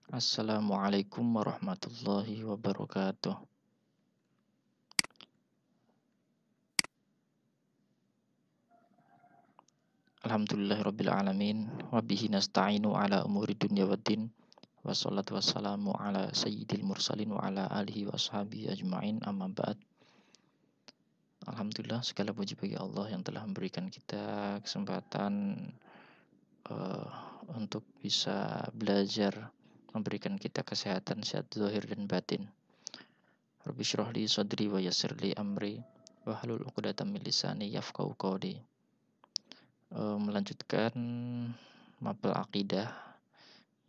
Assalamualaikum warahmatullahi wabarakatuh. Alhamdulillahirabbil alamin wa bihi nasta'inu ala umuri dunya waddin. Wassalatu wassalamu ala sayyidil mursalin wa ala alihi wa ashabihi ajma'in, amma ba'd. Alhamdulillah, segala puji bagi Allah yang telah memberikan kita kesempatan untuk bisa belajar, memberikan kita kesehatan, sehat zahir dan batin. Rabbi syrah li sadri wa yassir li amri wa halul 'uqdatam min lisani yafqahu qawli. Melanjutkan mapel akidah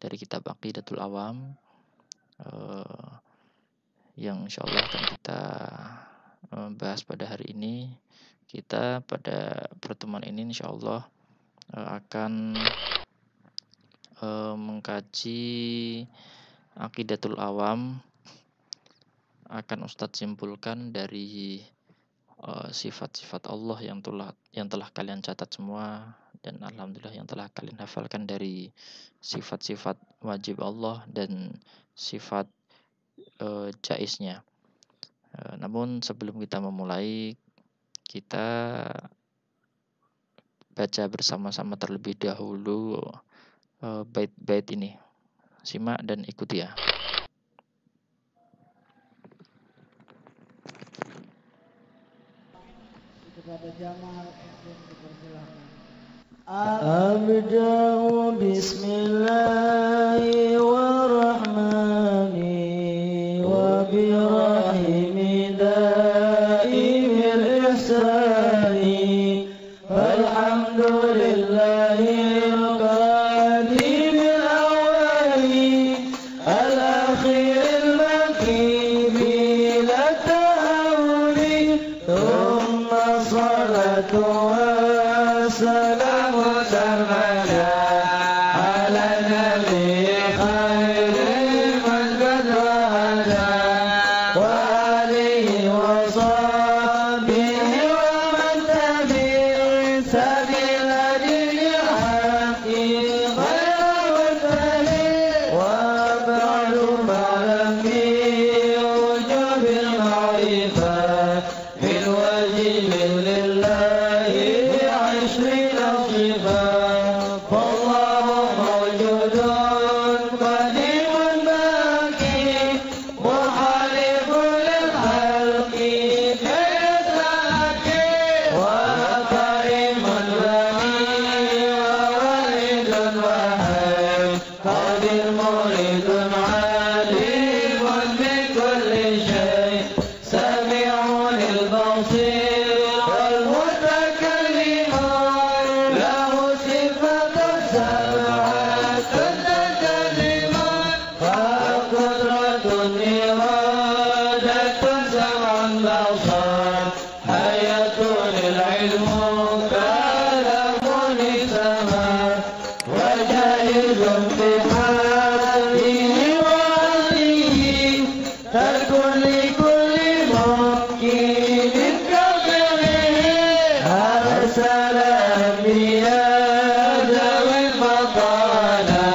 dari kitab Aqidatul Awam, yang insyaallah akan kita bahas pada hari ini. Kita pada pertemuan ini insyaallah akan mengkaji Aqidatul Awam. Akan Ustadz simpulkan dari sifat-sifat Allah yang telah kalian catat semua, dan alhamdulillah yang telah kalian hafalkan dari sifat-sifat wajib Allah dan sifat jaiznya. Namun sebelum kita memulai, kita baca bersama-sama terlebih dahulu bait-bait ini. Simak dan ikuti ya. Kepada jamaah dipersilakan. Abda'u bismillahirrahmani wa birahimi daimil ihsani walhamdulillahi qadimil awali al-akhiril maki bila ta'awuni الصلاة والسلام سرمدا على النبي خير من قد وهدى وآله وصحبه ومن تبع سبيل دين الحق غير مبتدئ وبعد فلم بوجوب المعرفة بالواجب لله عشرين صفة فالله موجود قديم باقي محارب للخلق كيتلاقي وكريم غني ووالد وحي قادر مريد عليم بكل شيء سميع البصير والمتكلم له صفة سبعة تتكلم فقدرة إرادة سمع بصر حياة العلم كلام السماء وجائز بحاله وعليه ترك لكل ممكن كفره أرسل أنبياء ذوي الفضالة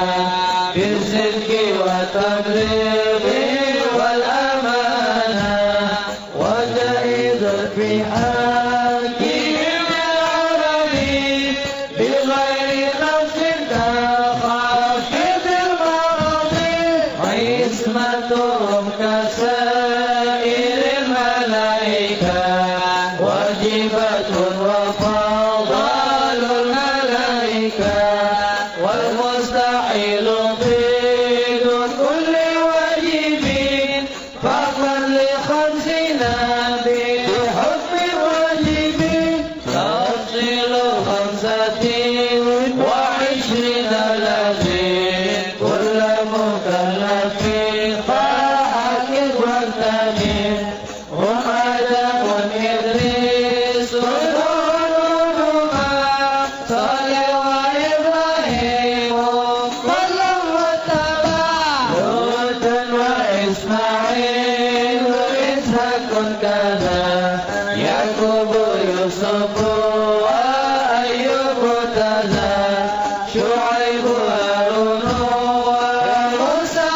بالصدق والتبليغ والأمانة وجائز في حقهم العربي بغير نفس كخافض المرض عصمتهم كسائر الملائكة واجبة وفضل الملائكة والمستحيل ضد كل واجب فقط لخمسنا بحكم واجب تفصيل 25 لازم كل مكلف فحكم واغتنم هم آدم إدريس ونوح صالح وإبراهيم كل واتبع لوط وإسماعيل وإسحاق كذا يعقوب يوسف وأيوب كذا شعيب هارون وموسى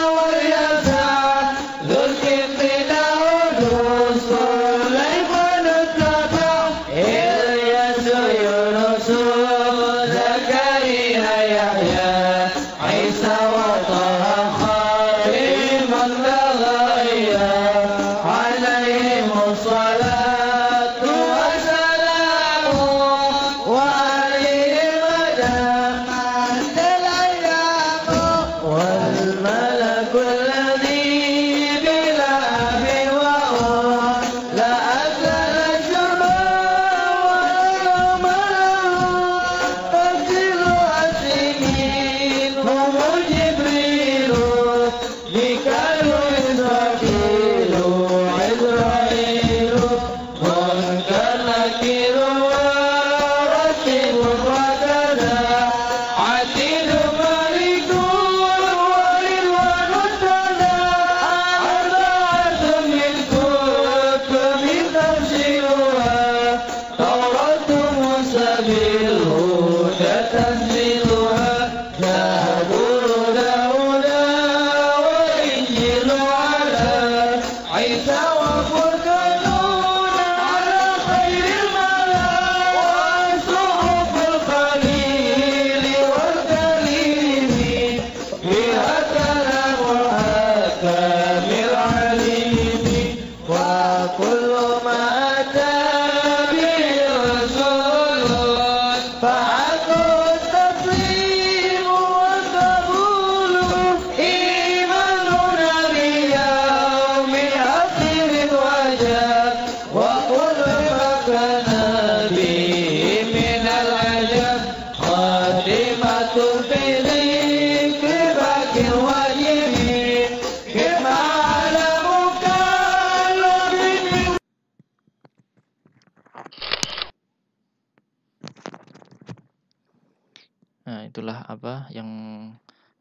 Nah, itulah apa yang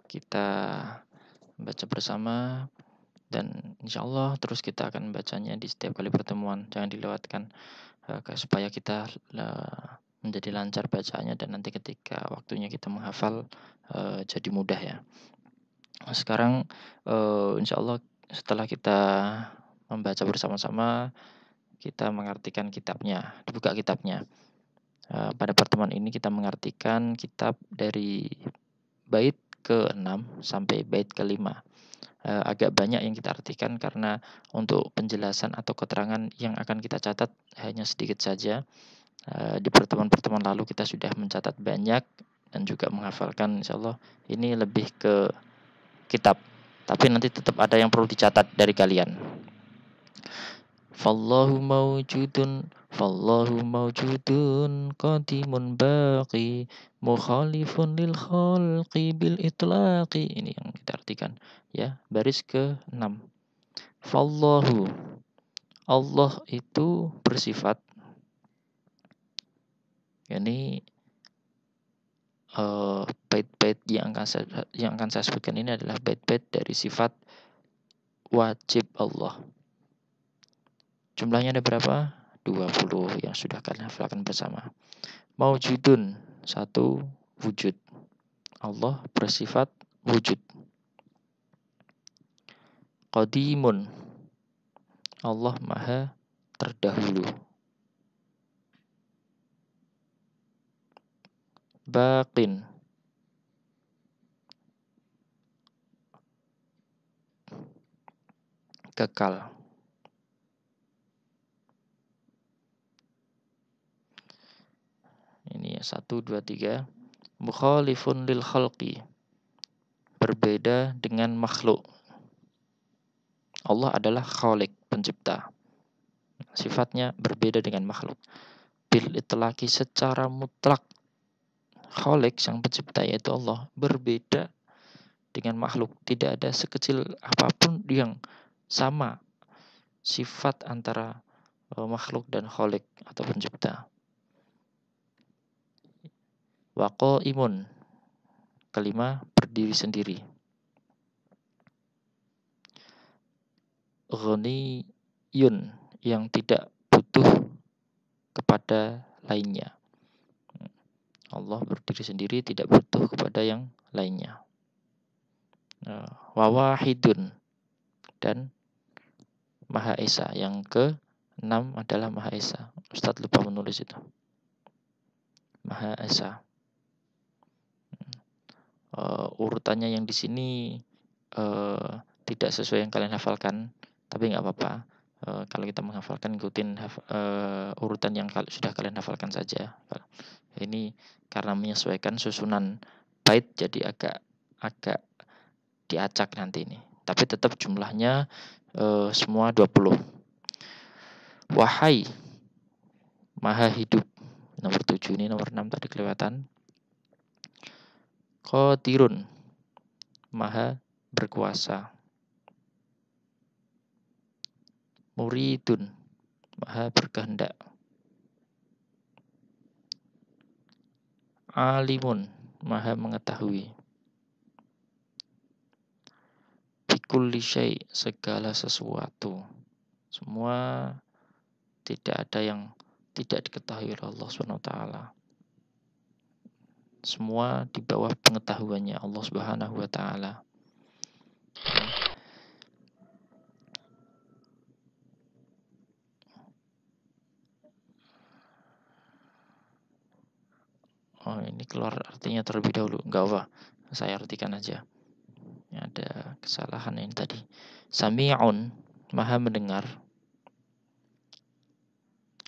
kita baca bersama, dan insya Allah terus kita akan bacanya di setiap kali pertemuan. Jangan dilewatkan supaya kita menjadi lancar bacaannya, dan nanti ketika waktunya kita menghafal jadi mudah ya. Nah, sekarang insya Allah setelah kita membaca bersama-sama, kita mengartikan kitabnya, dibuka kitabnya. Pada pertemuan ini kita mengartikan kitab dari bait ke-6 sampai bait ke-5. Agak banyak yang kita artikan karena untuk penjelasan atau keterangan yang akan kita catat hanya sedikit saja. Di pertemuan-pertemuan lalu kita sudah mencatat banyak dan juga menghafalkan. Insya Allah ini lebih ke kitab, tapi nanti tetap ada yang perlu dicatat dari kalian. Fallahu mawjudun qadimun baqi mukhalifun lil khalqi bil itlaqi. Ini yang kita artikan ya, baris ke-6. Fallahu, Allah itu bersifat, yakni bait-bait yang akan saya sebutkan ini adalah bait-bait dari sifat wajib Allah. Jumlahnya ada berapa? 20 yang sudah kalian hafalkan bersama. Maujudun, satu, wujud. Allah bersifat wujud. Qadimun, Allah maha terdahulu. Baqin, kekal. Ini ya, 1, 2, 3. Mukhalifun lil khalqi, berbeda dengan makhluk. Allah adalah khalik, pencipta. Sifatnya berbeda dengan makhluk. Bil itlaqi, secara mutlak. Khalik, sang pencipta yaitu Allah, berbeda dengan makhluk. Tidak ada sekecil apapun yang sama sifat antara makhluk dan khalik atau pencipta. Waqaimun, kelima, berdiri sendiri. Ghaniyun, yang tidak butuh kepada lainnya. Allah berdiri sendiri, tidak butuh kepada yang lainnya. Wawahidun, dan Maha Esa. Yang ke-6 adalah Maha Esa. Ustadz lupa menulis itu. Maha Esa. Urutannya yang di sini tidak sesuai yang kalian hafalkan, tapi nggak apa-apa. Kalau kita menghafalkan, ikutin urutan yang sudah kalian hafalkan saja. Ini karena menyesuaikan susunan bait, jadi agak diacak nanti ini. Tapi tetap jumlahnya semua 20. Wahai, maha hidup. Nomor 7 ini, nomor 6 tadi kelewatan. Qadirun, maha berkuasa. Muridun, maha berkehendak. Alimun, maha mengetahui. Bikulli syai', segala sesuatu. Semua tidak ada yang tidak diketahui oleh Allah SWT. Semua di bawah pengetahuannya Allah Subhanahu wa taala. Oh, ini keluar artinya terlebih dahulu. Enggak apa, saya artikan aja. Ini ada kesalahan ini tadi. Sami'un, maha mendengar.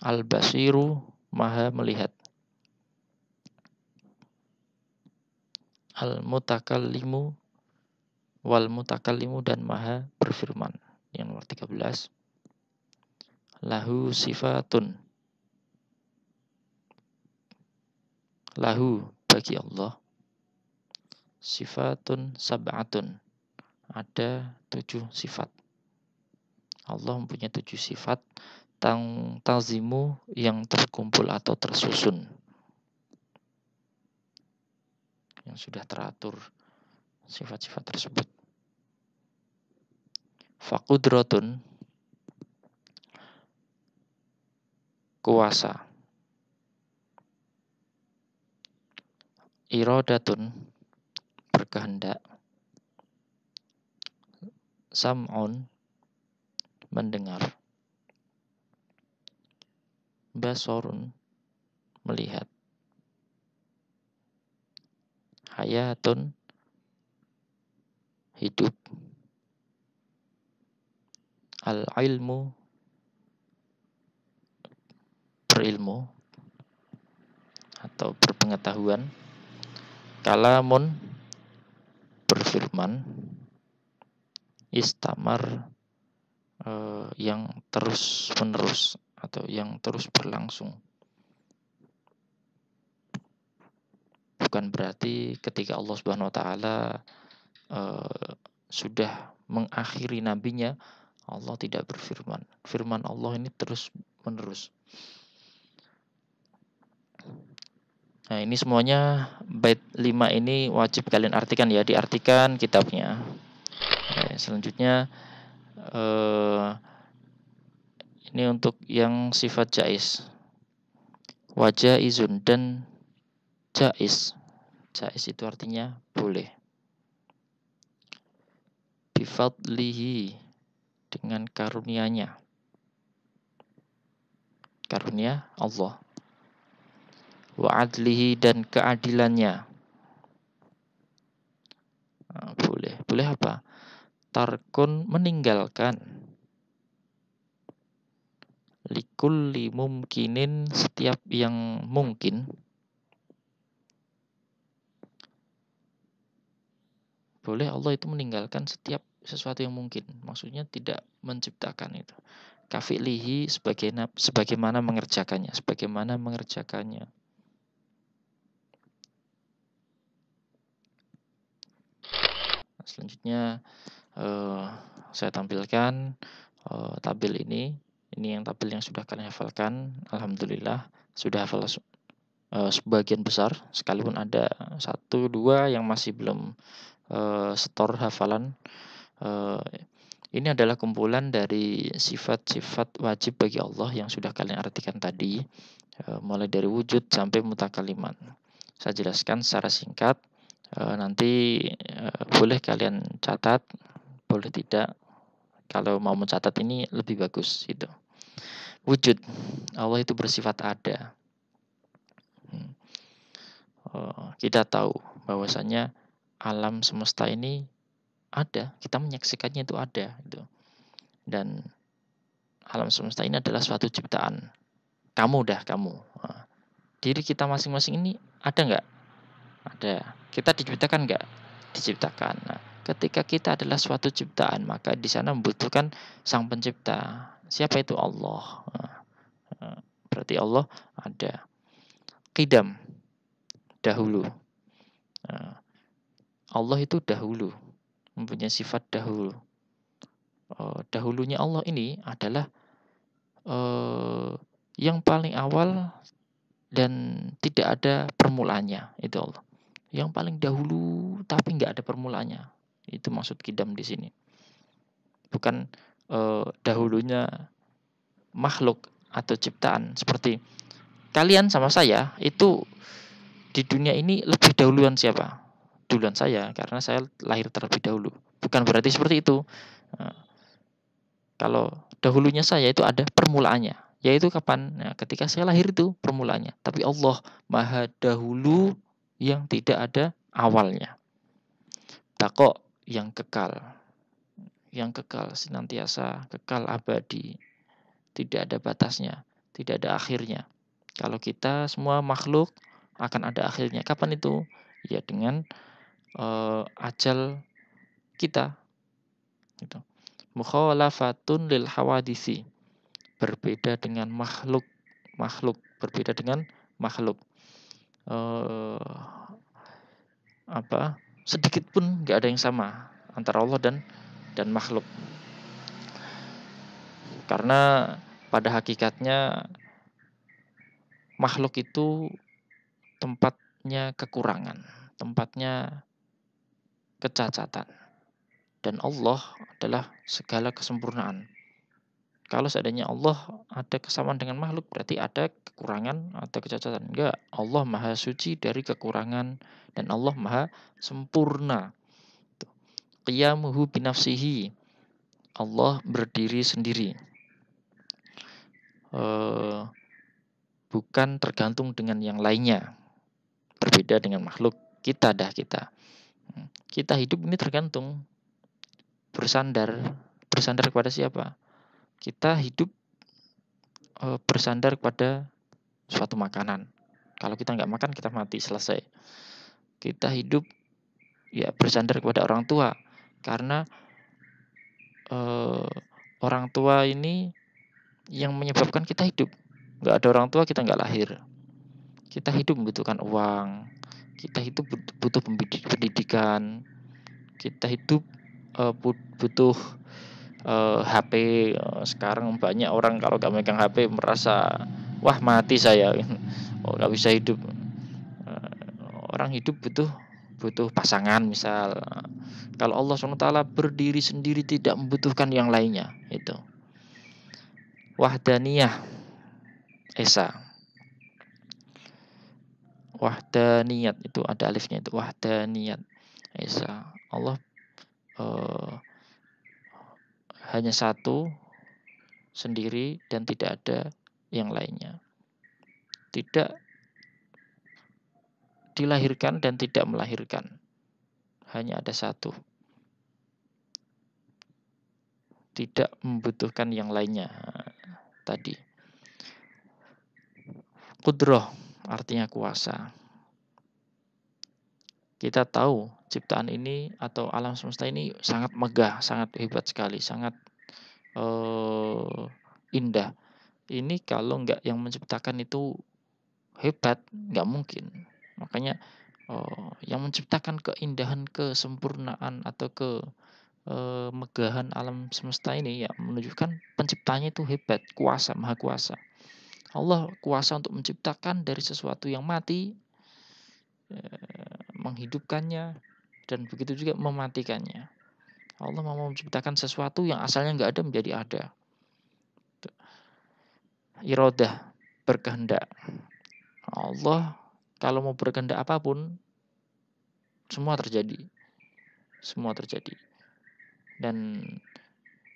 Al-Basiru, maha melihat. Al-Mutakallimu, wal mutakallimu, dan maha berfirman. Yang nomor 13. Lahu sifatun. Lahu, bagi Allah. Sifatun sab'atun, ada 7 sifat. Allah mempunyai 7 sifat. Tazimu, yang terkumpul atau tersusun. yang sudah teratur sifat-sifat tersebut. Faqudratun, kuasa. Iradatun, berkehendak. Sam'un, mendengar. Basorun, melihat. Hayatun, hidup. Al-ilmu, berilmu atau berpengetahuan. Kalamun, berfirman. Istamar, yang terus menerus atau yang terus berlangsung. Bukan berarti ketika Allah Subhanahu wa taala sudah mengakhiri nabinya, Allah tidak berfirman. Firman Allah ini terus menerus. Nah, ini semuanya bait 5 ini wajib kalian artikan ya, diartikan kitabnya. Selanjutnya ini untuk yang sifat jais. Wajaizun, dan jais. Jais itu artinya boleh. Bifadlihi, dengan karunia-Nya. Karunia Allah. Wa adlihi, dan keadilannya. Nah, boleh. Boleh apa? Tarkun, meninggalkan. Likulli mumkinin, setiap yang mungkin. Boleh Allah itu meninggalkan setiap sesuatu yang mungkin. Maksudnya tidak menciptakan itu. Kafi'lihi, sebagaimana mengerjakannya. Sebagaimana mengerjakannya. Selanjutnya saya tampilkan tabel ini. Ini yang tabel yang sudah kalian hafalkan. Alhamdulillah sudah hafal sebagian besar. Sekalipun ada 1-2 yang masih belum setor hafalan. Ini adalah kumpulan dari sifat-sifat wajib bagi Allah yang sudah kalian artikan tadi. Mulai dari wujud sampai mutakaliman. Saya jelaskan secara singkat. Nanti boleh kalian catat, boleh tidak. Kalau mau mencatat ini lebih bagus gitu. Wujud, Allah itu bersifat ada. Kita tahu bahwasanya alam semesta ini ada, kita menyaksikannya itu ada gitu. Dan alam semesta ini adalah suatu ciptaan. Kamu. Diri kita masing-masing ini ada nggak? Ada. Kita diciptakan nggak? Diciptakan. Nah, ketika kita adalah suatu ciptaan, maka di sana membutuhkan sang pencipta. Siapa itu? Allah. Berarti Allah ada. Qidam, dahulu. Allah itu dahulu, mempunyai sifat dahulu. Dahulunya Allah ini adalah yang paling awal dan tidak ada permulaannya, itu Allah. Yang paling dahulu tapi nggak ada permulaannya. Itu maksud qidam di sini. Bukan dahulunya makhluk atau ciptaan. Seperti kalian sama saya itu di dunia ini lebih dahuluan siapa? Duluan saya, karena saya lahir terlebih dahulu. Bukan berarti seperti itu. Kalau dahulunya saya itu ada permulaannya. Yaitu kapan? Nah, ketika saya lahir itu permulaannya. Tapi Allah maha dahulu yang tidak ada awalnya. Baqo, yang kekal. Yang kekal senantiasa, kekal abadi. Tidak ada batasnya, tidak ada akhirnya. Kalau kita semua makhluk akan ada akhirnya. Kapan itu? Ya dengan ajal kita. Gitu. Mukhalafatun lil hawadisi, berbeda dengan makhluk, berbeda dengan makhluk. Sedikit pun nggak ada yang sama antara Allah dan makhluk. Karena pada hakikatnya makhluk itu tempatnya kekurangan, tempatnya kecacatan. Dan Allah adalah segala kesempurnaan. Kalau seandainya Allah ada kesamaan dengan makhluk, berarti ada kekurangan atau kecacatan. Enggak, Allah maha suci dari kekurangan dan Allah maha sempurna. Qiyamuhu binafsihi, Allah berdiri sendiri. Bukan tergantung dengan yang lainnya. Berbeda dengan makhluk kita. Kita hidup ini tergantung. Bersandar kepada siapa? Kita hidup bersandar kepada suatu makanan. Kalau kita nggak makan, kita mati, selesai. Kita hidup ya bersandar kepada orang tua, karena orang tua ini yang menyebabkan kita hidup. Nggak ada orang tua, kita nggak lahir. Kita hidup membutuhkan uang, kita hidup butuh pendidikan, kita hidup butuh HP. Sekarang banyak orang kalau nggak megang HP merasa wah mati saya, nggak bisa hidup. Orang hidup butuh pasangan misal. Kalau Allah SWT berdiri sendiri, tidak membutuhkan yang lainnya. Itu wahdaniyah esa. Wahdaniyat itu ada alifnya, itu wahdaniyat esa. Allah hanya satu, sendiri, dan tidak ada yang lainnya. Tidak dilahirkan dan tidak melahirkan, hanya ada satu, tidak membutuhkan yang lainnya. Tadi Qudroh artinya kuasa. Kita tahu ciptaan ini atau alam semesta ini sangat megah, sangat hebat sekali, sangat indah. Ini kalau nggak yang menciptakan itu hebat, nggak mungkin. Makanya yang menciptakan keindahan, kesempurnaan atau kemegahan alam semesta ini ya menunjukkan penciptanya itu hebat, kuasa, maha kuasa. Allah kuasa untuk menciptakan dari sesuatu yang mati, menghidupkannya, dan begitu juga mematikannya. Allah mau menciptakan sesuatu yang asalnya nggak ada menjadi ada. Irodah, berkehendak. Allah kalau mau berkehendak apapun, semua terjadi. Dan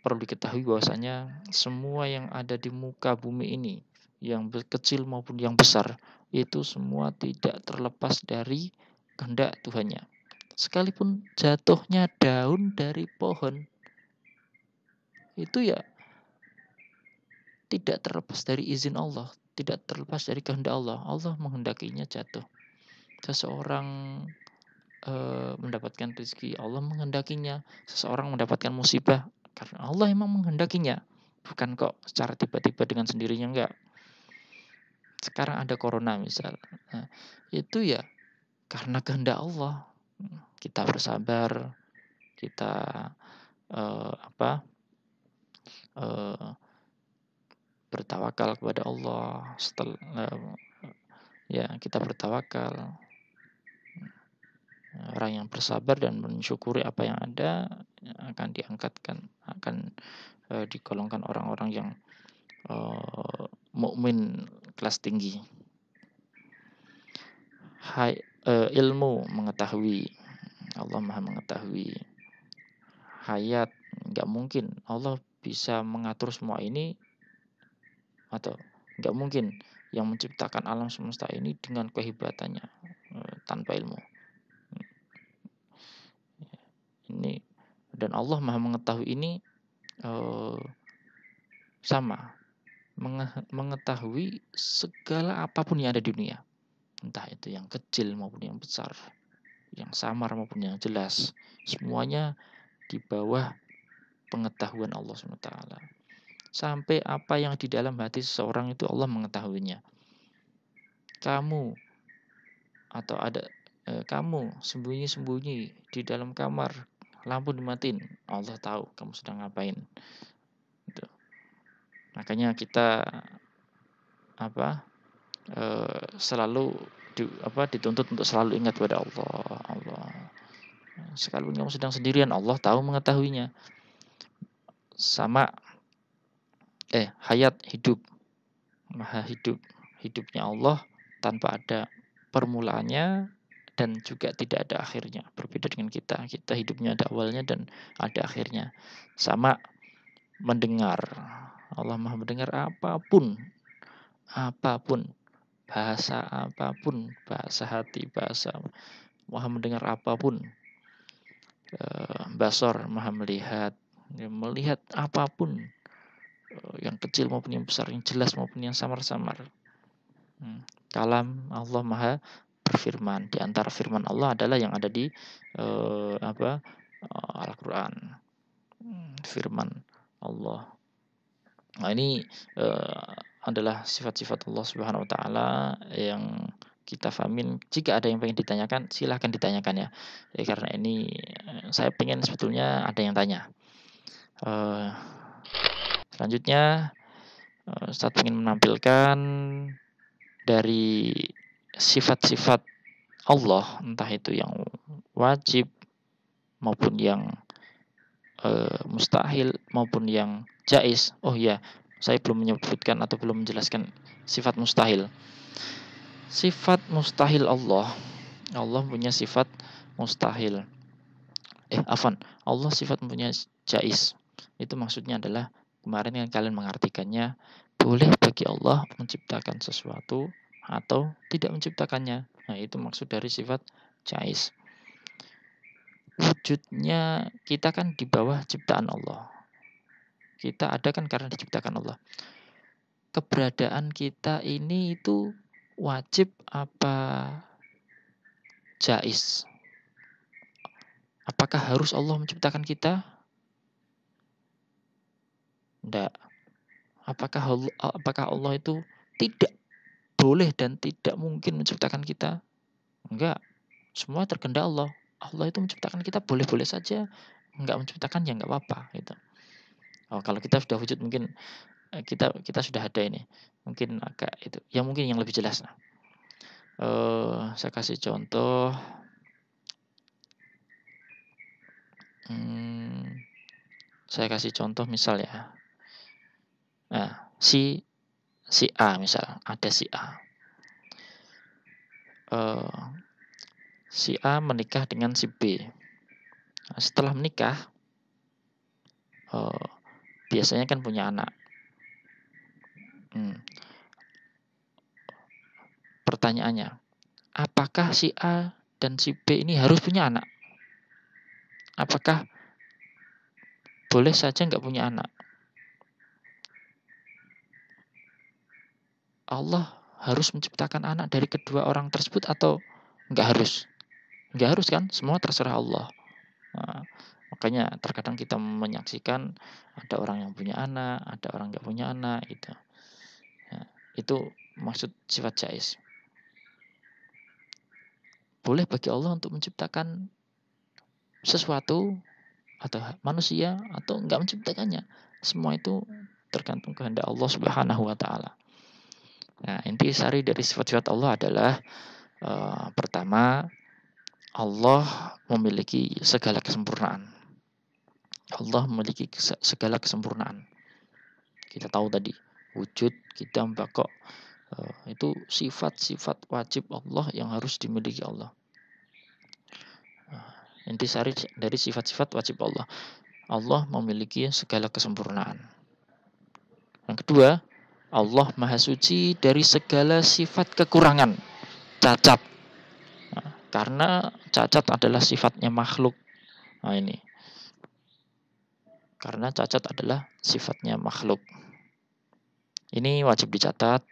perlu diketahui bahwasanya semua yang ada di muka bumi ini, yang kecil maupun yang besar, itu semua tidak terlepas dari kehendak Tuhannya. Sekalipun jatuhnya daun dari pohon, itu ya tidak terlepas dari izin Allah, tidak terlepas dari kehendak Allah. Allah menghendakinya jatuh. Seseorang mendapatkan rezeki, Allah menghendakinya. Seseorang mendapatkan musibah, karena Allah emang menghendakinya. Bukan kok secara tiba-tiba dengan sendirinya, enggak. Sekarang ada corona misal, nah, itu ya karena kehendak Allah. Kita bersabar, kita bertawakal kepada Allah. Setelah ya kita bertawakal. Orang yang bersabar dan mensyukuri apa yang ada akan diangkatkan, akan digolongkan orang-orang yang mukmin kelas tinggi. Ilmu mengetahui, Allah maha mengetahui. Hayat, nggak mungkin Allah bisa mengatur semua ini, atau nggak mungkin yang menciptakan alam semesta ini dengan kehebatannya tanpa ilmu. Ini dan Allah maha mengetahui ini sama mengetahui segala apapun yang ada di dunia, entah itu yang kecil maupun yang besar, yang samar maupun yang jelas, semuanya di bawah pengetahuan Allah SWT. Sampai apa yang di dalam hati seseorang itu Allah mengetahuinya. Kamu atau ada kamu sembunyi-sembunyi di dalam kamar, lampu dimatiin, Allah tahu kamu sedang ngapain. Gitu. Makanya kita selalu dituntut untuk selalu ingat pada Allah. Sekalipun kamu sedang sendirian, Allah tahu mengetahuinya. Sama hayat, hidup, maha hidup. Hidupnya Allah tanpa ada permulaannya dan juga tidak ada akhirnya. Berbeda dengan kita hidupnya ada awalnya dan ada akhirnya. Sama mendengar, Allah maha mendengar apapun, bahasa apapun, bahasa hati, maha mendengar apapun. Basor, maha melihat apapun, yang kecil maupun yang besar, yang jelas maupun yang samar-samar. Kalam, Allah maha berfirman. Di antara firman Allah adalah yang ada di Al-Quran, firman Allah. Nah, ini adalah sifat-sifat Allah Subhanahu wa taala yang kita fahamin. Jika ada yang pengen ditanyakan, silahkan ditanyakan ya. Karena ini saya pengen sebetulnya ada yang tanya. Selanjutnya Ustaz ingin menampilkan dari sifat-sifat Allah, entah itu yang wajib maupun yang mustahil maupun yang jaiz. Oh ya, saya belum menyebutkan atau belum menjelaskan sifat mustahil. Sifat mustahil Allah punya sifat mustahil. Allah sifat punya jaiz. Itu maksudnya adalah kemarin yang kalian mengartikannya, boleh bagi Allah menciptakan sesuatu atau tidak menciptakannya. Nah, itu maksud dari sifat jaiz. Wujudnya kita kan di bawah ciptaan Allah. Kita ada kan karena diciptakan Allah. Keberadaan kita ini itu wajib apa jaiz? Apakah harus Allah menciptakan kita? Tidak. Apakah Allah itu tidak boleh dan tidak mungkin menciptakan kita? Enggak. Semua terkehendak Allah. Allah itu menciptakan kita boleh-boleh saja. Enggak menciptakan ya enggak apa-apa gitu. Kalau kita sudah wujud mungkin kita sudah ada ini. Mungkin agak itu. Ya mungkin yang lebih jelas. Saya kasih contoh. Saya kasih contoh misal ya. Nah, si A misal, ada si A. Si A menikah dengan si B. Nah, setelah menikah, biasanya kan punya anak. Pertanyaannya, apakah si A dan si B ini harus punya anak? Apakah boleh saja nggak punya anak? Allah harus menciptakan anak dari kedua orang tersebut atau nggak harus? Nggak harus kan? Semua terserah Allah. Nah, makanya terkadang kita menyaksikan ada orang yang punya anak, ada orang nggak punya anak gitu. Nah, itu maksud sifat jaiz. Boleh bagi Allah untuk menciptakan sesuatu atau manusia atau enggak menciptakannya. Semua itu tergantung kehendak Allah Subhanahu wa taala. Nah, intisari dari sifat-sifat Allah adalah pertama, Allah memiliki segala kesempurnaan. Allah memiliki segala kesempurnaan. Kita tahu tadi, wujud, qidam, baqa, itu sifat-sifat wajib Allah yang harus dimiliki Allah. Intisari dari sifat-sifat wajib Allah. Allah memiliki segala kesempurnaan. Yang kedua, Allah Maha Suci dari segala sifat kekurangan, cacat. Nah, karena cacat adalah sifatnya makhluk. Nah, ini. Karena cacat adalah sifatnya makhluk. Ini wajib dicatat,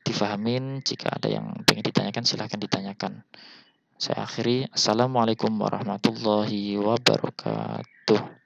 difahamin. Jika ada yang ingin ditanyakan, silahkan ditanyakan. Saya akhiri. Assalamualaikum warahmatullahi wabarakatuh.